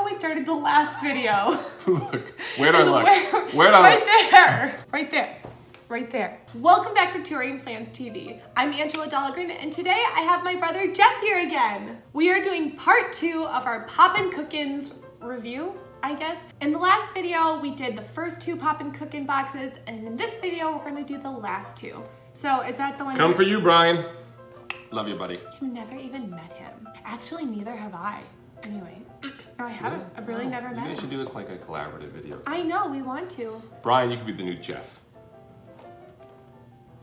how we started the last video. Look, where'd I look? Where'd I look? Right there. Welcome back to TouringPlans TV. I'm Angela Dahlgren, and today I have my brother Jeff here again. We are doing part 2 of our Popin Cookin's review, I guess. In the last video, we did the first 2 Popin Cookin boxes, and in this video, we're gonna do the last 2. So is that the one? Come for you, Brian. Love you, buddy. You've never even met him. Actually, neither have I. Anyway, no, I haven't. I've really never met him. You guys should do it like a collaborative video. I know, we want to. Brian, you could be the new Jeff.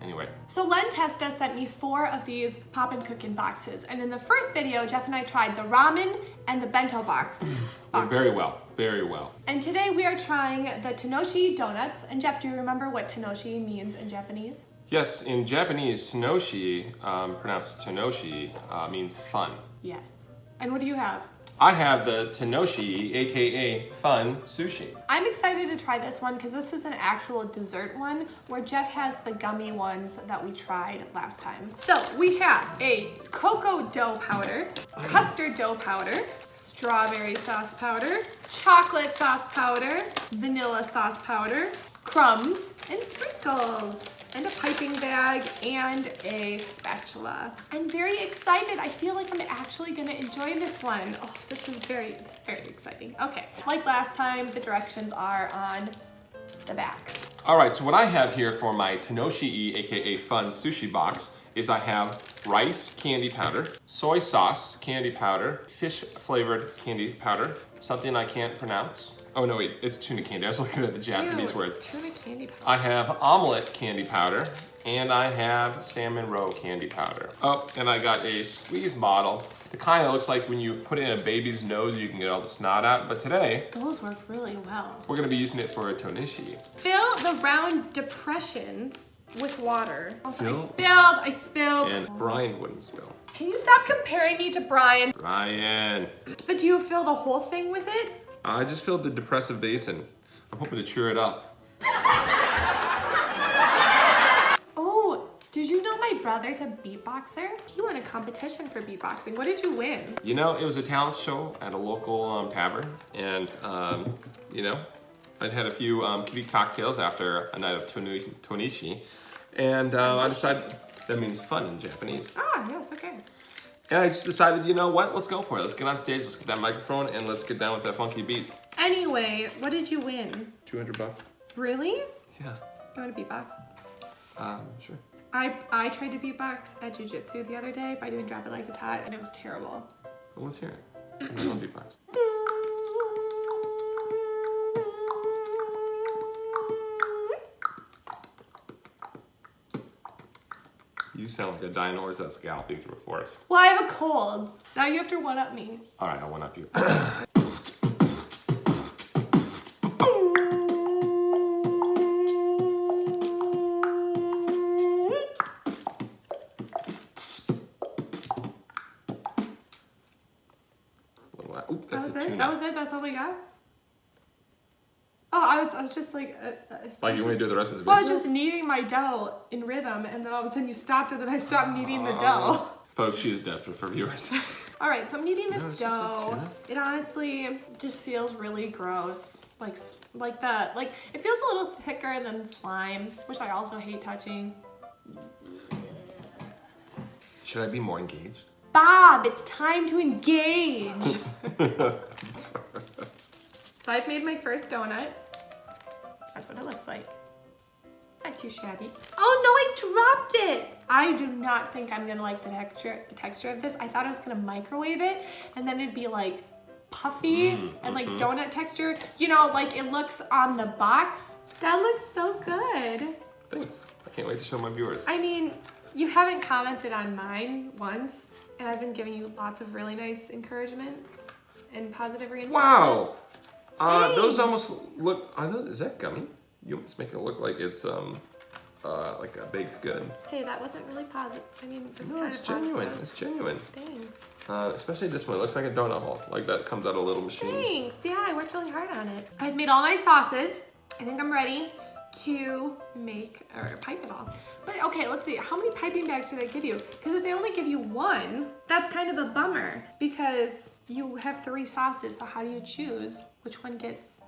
Anyway. So Len Testa sent me 4 of these Popin Cookin boxes, and in the first video, Jeff and I tried the ramen and the bento boxes. Very well, very well. And today we are trying the Tenoshi donuts. And Jeff, do you remember what Tenoshi means in Japanese? Yes, in Japanese, Tenoshi, pronounced Tenoshi, means fun. Yes. And what do you have? I have the Tenoshi, aka fun sushi. I'm excited to try this one because this is an actual dessert one where Jeff has the gummy ones that we tried last time. So we have a cocoa dough powder, custard dough powder, strawberry sauce powder, chocolate sauce powder, vanilla sauce powder, crumbs, and sprinkles. And a piping bag, and a spatula. I'm very excited. I feel like I'm actually gonna enjoy this one. Oh, this is very exciting. Okay, like last time, the directions are on the back. All right, so what I have here for my Tenoshi, aka fun sushi box, is I have rice candy powder, soy sauce candy powder, fish flavored candy powder, something I can't pronounce. Oh no, wait, it's tuna candy. I was looking at the Japanese words. Tuna candy powder. I have omelet candy powder, and I have salmon roe candy powder. Oh, and I got a squeeze bottle. It kind of looks like when you put it in a baby's nose, you can get all the snot out. But today, those work really well. We're gonna be using it for a Tonishi. Fill the round depression with water. Fill? I spilled. And Brian wouldn't spill. Can you stop comparing me to Brian? Brian. But do you fill the whole thing with it? I just filled the depressive basin. I'm hoping to cheer it up. Oh, did you know my brother's a beatboxer? He won a competition for beatboxing. What did you win? You know, it was a talent show at a local tavern, and you know, I'd had a few kitty cocktails after a night of Tonishi, and I decided that means fun in Japanese. Ah, yes, okay. And I just decided, you know what? Let's go for it. Let's get on stage, let's get that microphone, and let's get down with that funky beat. Anyway, what did you win? $200. Really? Yeah. You want to beatbox? Sure. I tried to beatbox at jiu-jitsu the other day by doing Drop It Like It's Hot, and it was terrible. Well, let's hear it. I want beatbox. You sound like a dinosaur that's galloping through a forest. Well, I have a cold. Now you have to one-up me. All right, I'll one-up you. Ooh, that's a tuna. That was it? That's all we got? Oh, I was just like... Like you want to do the rest of the video? Well, I was just kneading my dough in rhythm, and then all of a sudden you stopped, and then I stopped kneading the dough. Folks, she is desperate for viewers. All right, so I'm kneading this dough. It honestly just feels really gross. Like it feels a little thicker than slime, which I also hate touching. Should I be more engaged? Bob, it's time to engage. So I've made my first donut. That's what it looks like. Not too shabby. Oh no, I dropped it. I do not think I'm gonna like the texture of this. I thought I was gonna microwave it and then it'd be like puffy and like donut texture. You know, like it looks on the box. That looks so good. Thanks. I can't wait to show my viewers. I mean, you haven't commented on mine once, and I've been giving you lots of really nice encouragement and positive reinforcement. Wow. Those almost look, is that gummy? You almost make it look like it's like a baked good. Hey, that wasn't really positive. I mean, no, it's genuine. It's genuine. Thanks. Especially this one. It looks like a donut hole. Like that comes out of little machines. Thanks. Yeah, I worked really hard on it. I've made all my sauces. I think I'm ready to make or pipe it all. But okay, let's see. How many piping bags do they give you? Because if they only give you one, that's kind of a bummer because you have 3 sauces. So how do you choose which one gets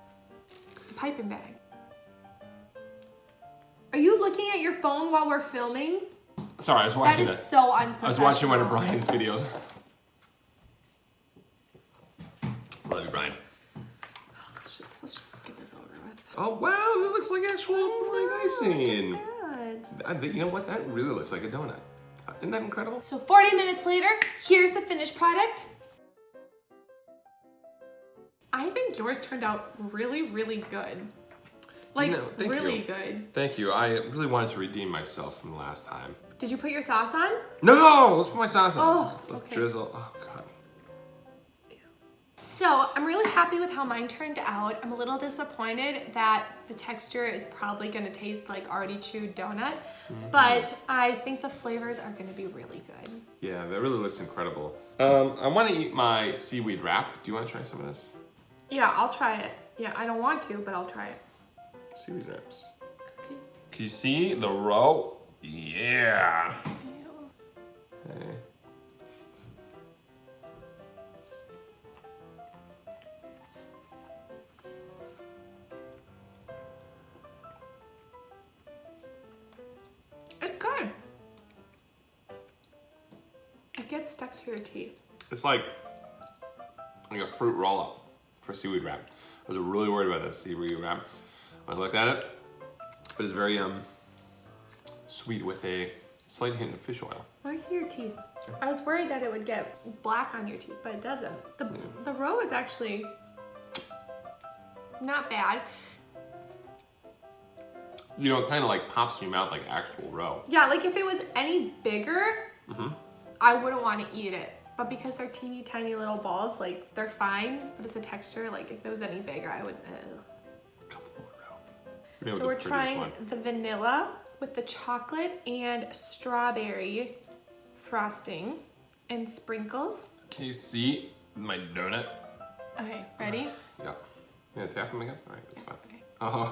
the piping bag? Are you looking at your phone while we're filming? Sorry, I was watching that. Is so unprofessional. I was watching one of Brian's videos. Love you, Brian. Let's just get this over with. Oh wow, it looks like actual like icing. Look at that. You know what? That really looks like a donut. Isn't that incredible? So 40 minutes later, here's the finished product. I think yours turned out really, really good. Like, really good. Thank you. I really wanted to redeem myself from last time. Did you put your sauce on? No! Let's put my sauce on. Oh, Let's okay. drizzle. Oh, God. So, I'm really happy with how mine turned out. I'm a little disappointed that the texture is probably going to taste like already chewed donut. But I think the flavors are going to be really good. Yeah, that really looks incredible. I want to eat my seaweed wrap. Do you want to try some of this? Yeah, I'll try it. Yeah, I don't want to, but I'll try it. Seaweed wraps. Okay. Can you see the row? Yeah. Okay. It's good. It gets stuck to your teeth. It's like a fruit roll-up for seaweed wrap. I was really worried about that seaweed wrap. When I looked at it, it was very sweet with a slight hint of fish oil. I see your teeth. I was worried that it would get black on your teeth, but it doesn't. The roe is actually not bad. You know, it kind of like pops in your mouth like actual roe. Yeah, like if it was any bigger, I wouldn't want to eat it. But because they're teeny tiny little balls, like they're fine. But it's a texture, like if it was any bigger, I would. So we're trying the vanilla with the chocolate and strawberry frosting and sprinkles. Can you see my donut? Okay, ready? Yeah. Yeah, tap them again? All right, that's fine. Okay. Oh.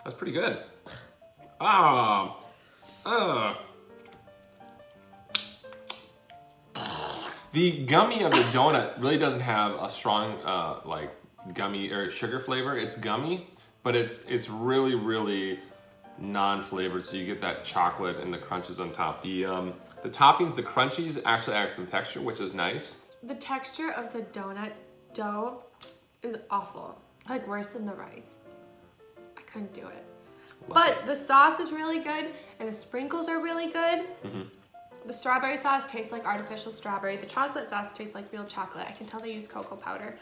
That's pretty good. The gummy of the donut really doesn't have a strong like gummy or sugar flavor. It's gummy, but it's really, really non-flavored. So you get that chocolate and the crunches on top. The toppings, the crunchies, actually add some texture, which is nice. The texture of the donut dough is awful. Like worse than the rice. I couldn't do it. But the sauce is really good and the sprinkles are really good. The strawberry sauce tastes like artificial strawberry. The chocolate sauce tastes like real chocolate. I can tell they use cocoa powder.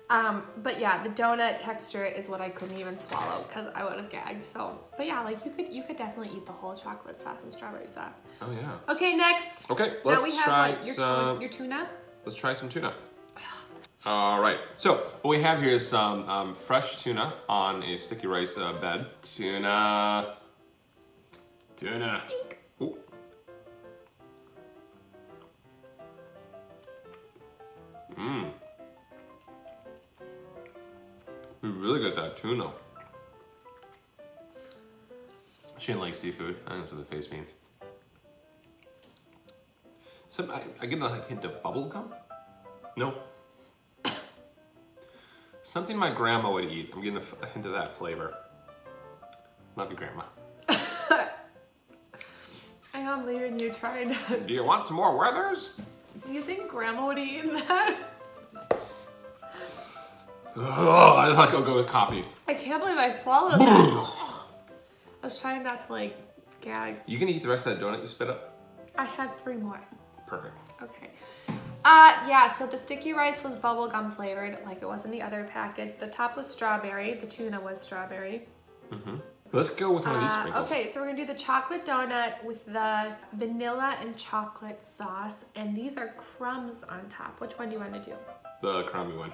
But yeah, the donut texture is what I couldn't even swallow because I would have gagged. So, but yeah, like you could definitely eat the whole chocolate sauce and strawberry sauce. Oh yeah. Okay, next. Okay, now we let's have try like, some. your tuna. Let's try some tuna. All right. So what we have here is some fresh tuna on a sticky rice bed. Tuna. Ooh. We really got that tuna. She didn't like seafood. I think that's what the face means. I get a hint of bubble gum. No. Something my grandma would eat. I'm getting a hint of that flavor. Love you, Grandma. I don't believe you tried. Do you want some more Werthers? You think Grandma would have eaten that? Oh, I like I'll go with coffee. I can't believe I swallowed that. I was trying not to like gag. You can eat the rest of that donut you spit up? I had 3 more. Perfect. Okay. Yeah, so the sticky rice was bubblegum flavored like it was in the other packet. The top was strawberry. The tuna was strawberry. Let's go with one of these sprinkles. Okay, so we're gonna do the chocolate donut with the vanilla and chocolate sauce. And these are crumbs on top. Which one do you want to do? The crummy one.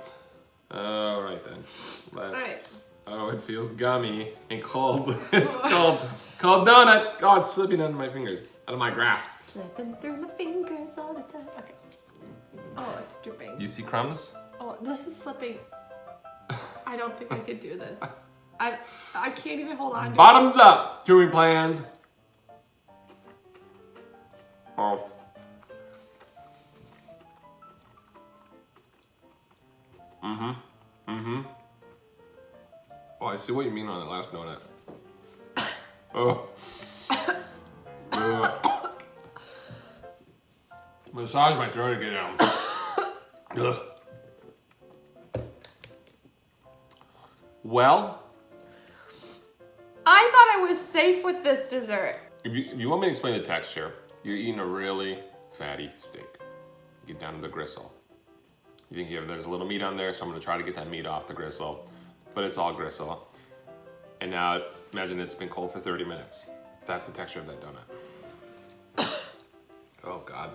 All right then. Let's Oh, it feels gummy and cold. It's cold. Cold donut. Oh, it's slipping out of my fingers, out of my grasp. Slipping through my fingers all the time. Okay. Oh, it's dripping. You see crumbs? Oh, this is slipping. I don't think I could do this. I can't even hold on to Bottoms up, TouringPlans. Oh. Oh, I see what you mean on the last donut. Oh. Massage my throat to get out. Ugh. Well, I thought I was safe with this dessert. if you want me to explain the texture, you're eating a really fatty steak. Get down to the gristle. You think there's a little meat on there, so I'm gonna try to get that meat off the gristle, but it's all gristle. And now imagine it's been cold for 30 minutes. That's the texture of that donut. Oh God.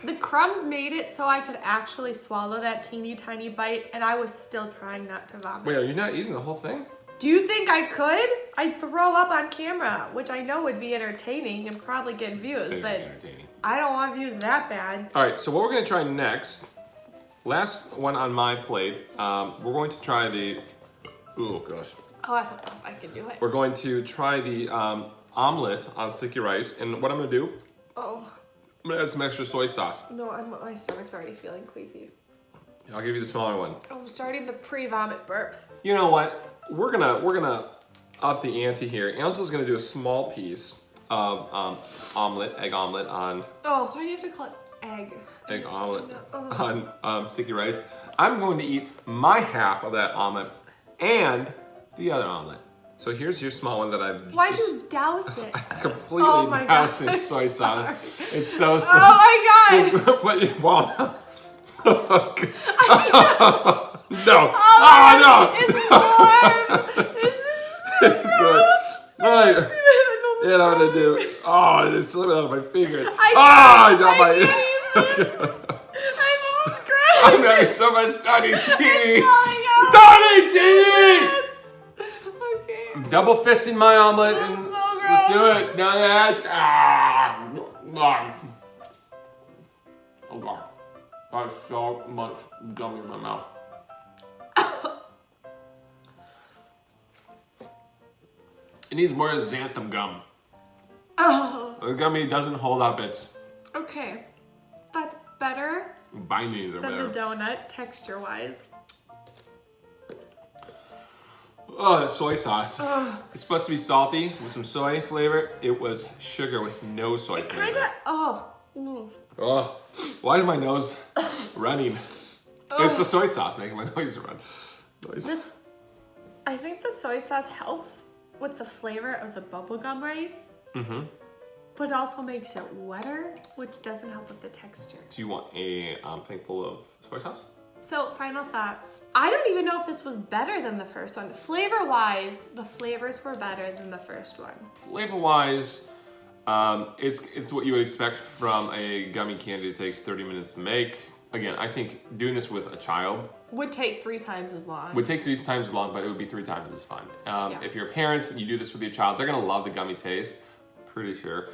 The crumbs made it so I could actually swallow that teeny tiny bite, and I was still trying not to vomit. Wait, are you not eating the whole thing? Do you think I could? I'd throw up on camera, which I know would be entertaining and probably get views, That'd but be entertaining. I don't want views that bad. All right, so what we're gonna try next, last one on my plate, we're going to try the, oh gosh. Oh, I don't know if I can do it. We're going to try the omelet on sticky rice, and what I'm gonna do, Oh, I'm gonna add some extra soy sauce. no, my stomach's already feeling queasy. I'll give you the smaller one. I'm starting the pre-vomit burps. You know what? We're gonna up the ante here. Ansel's gonna do a small piece of egg omelet on Oh, why do you have to call it egg? omelet No. on sticky rice. I'm going to eat my half of that omelet and the other omelet. So here's your small one that I've Why'd just you douse it? completely Oh my doused God, in soy I'm sauce. sorry. It's so Oh my God! Put your wall. No! Oh, no! It's warm! It's like, right. Yeah, I'm gonna do. Oh, it's slipping out of my fingers. I got my. I'm almost crying! I'm having so much Tony It's T. falling out. Tony T. Okay. Double fisting my omelet This is and so let's do gross. it. Now that. God. Oh God. That's so much gum in my mouth. It needs more xanthan gum. Oh. The gummy doesn't hold up its Okay. That's better bindings are than there. the donut, texture-wise. Oh, that soy sauce. Ugh. It's supposed to be salty with some soy flavor. It was sugar with no soy flavor. Kinda, oh. Mm. Oh, why is my nose running? It's the soy sauce making my nose run. I think the soy sauce helps with the flavor of the bubblegum rice. Mm-hmm. But it also makes it wetter, which doesn't help with the texture. Do you want a thing full of soy sauce? So, final thoughts. I don't even know if this was better than the first one. Flavor-wise, the flavors were better than the first one. Flavor-wise, it's what you would expect from a gummy candy that takes 30 minutes to make. Again, I think doing this with a child Would take 3 times as long. would take 3 times as long, but it would be 3 times as fun. If you're a parent and you do this with your child, they're gonna love the gummy taste, pretty sure.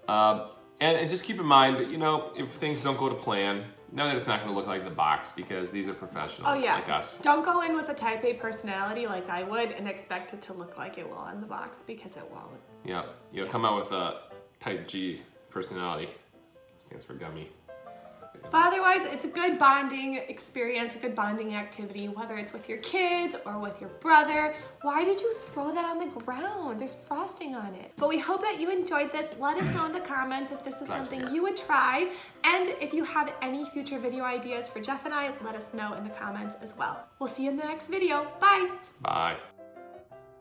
And just keep in mind that, you know, if things don't go to plan, know that it's not gonna look like the box because these are professionals like us. Don't go in with a type A personality like I would and expect it to look like it will on the box because it won't. Yeah, you'll come out with a type G personality. Stands for gummy. But otherwise, it's a good bonding experience, a good bonding activity, whether it's with your kids or with your brother. Why did you throw that on the ground? There's frosting on it. But we hope that you enjoyed this. Let us know in the comments if this is something you would try. And if you have any future video ideas for Jeff and I, let us know in the comments as well. We'll see you in the next video. Bye. Bye.